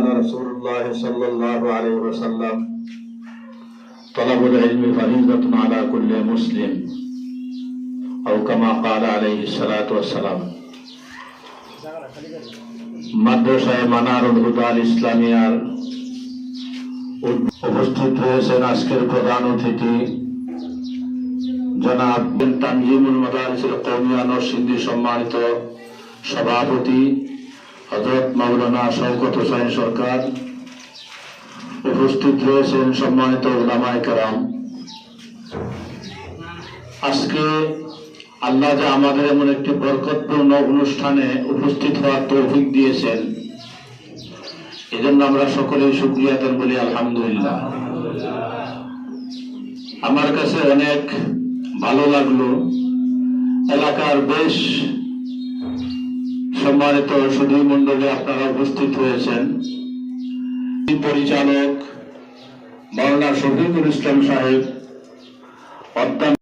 قال رسول الله صلى الله عليه وسلم طلب العلم فريضة على كل مسلم أو كما قال عليه الصلاة والسلام মাদ্রাসায় মানারুল হুদা আল ইসলামিয়ার উপস্থিত হয়েছেন আজকের প্রধান অতিথি জনাব তানজিমুল মাদারিসুল কওমিয়া নরসিংদী সম্মানিত সভাপতি হযরত মাওলানা শওকত হোসেন সরকার, উপস্থিত রয়েছেন সম্মানিত উলামায়ে কেরাম। আজকে আল্লাহ যে আমাদের এমন একটি বরকতপূর্ণ অনুষ্ঠানে উপস্থিত হওয়ার তৌফিক দিয়েছেন, এজন্য আমরা সকলেই শুকরিয়া আদায় বলি আলহামদুলিল্লাহ। আমার কাছে অনেক ভালো লাগলো, এলাকার বেশ সম্মানিত সুধী মণ্ডলী আপনারা উপস্থিত হয়েছেন। পরিচালক মাওলানা শফিকুল ইসলাম সাহেব, অত্যন্ত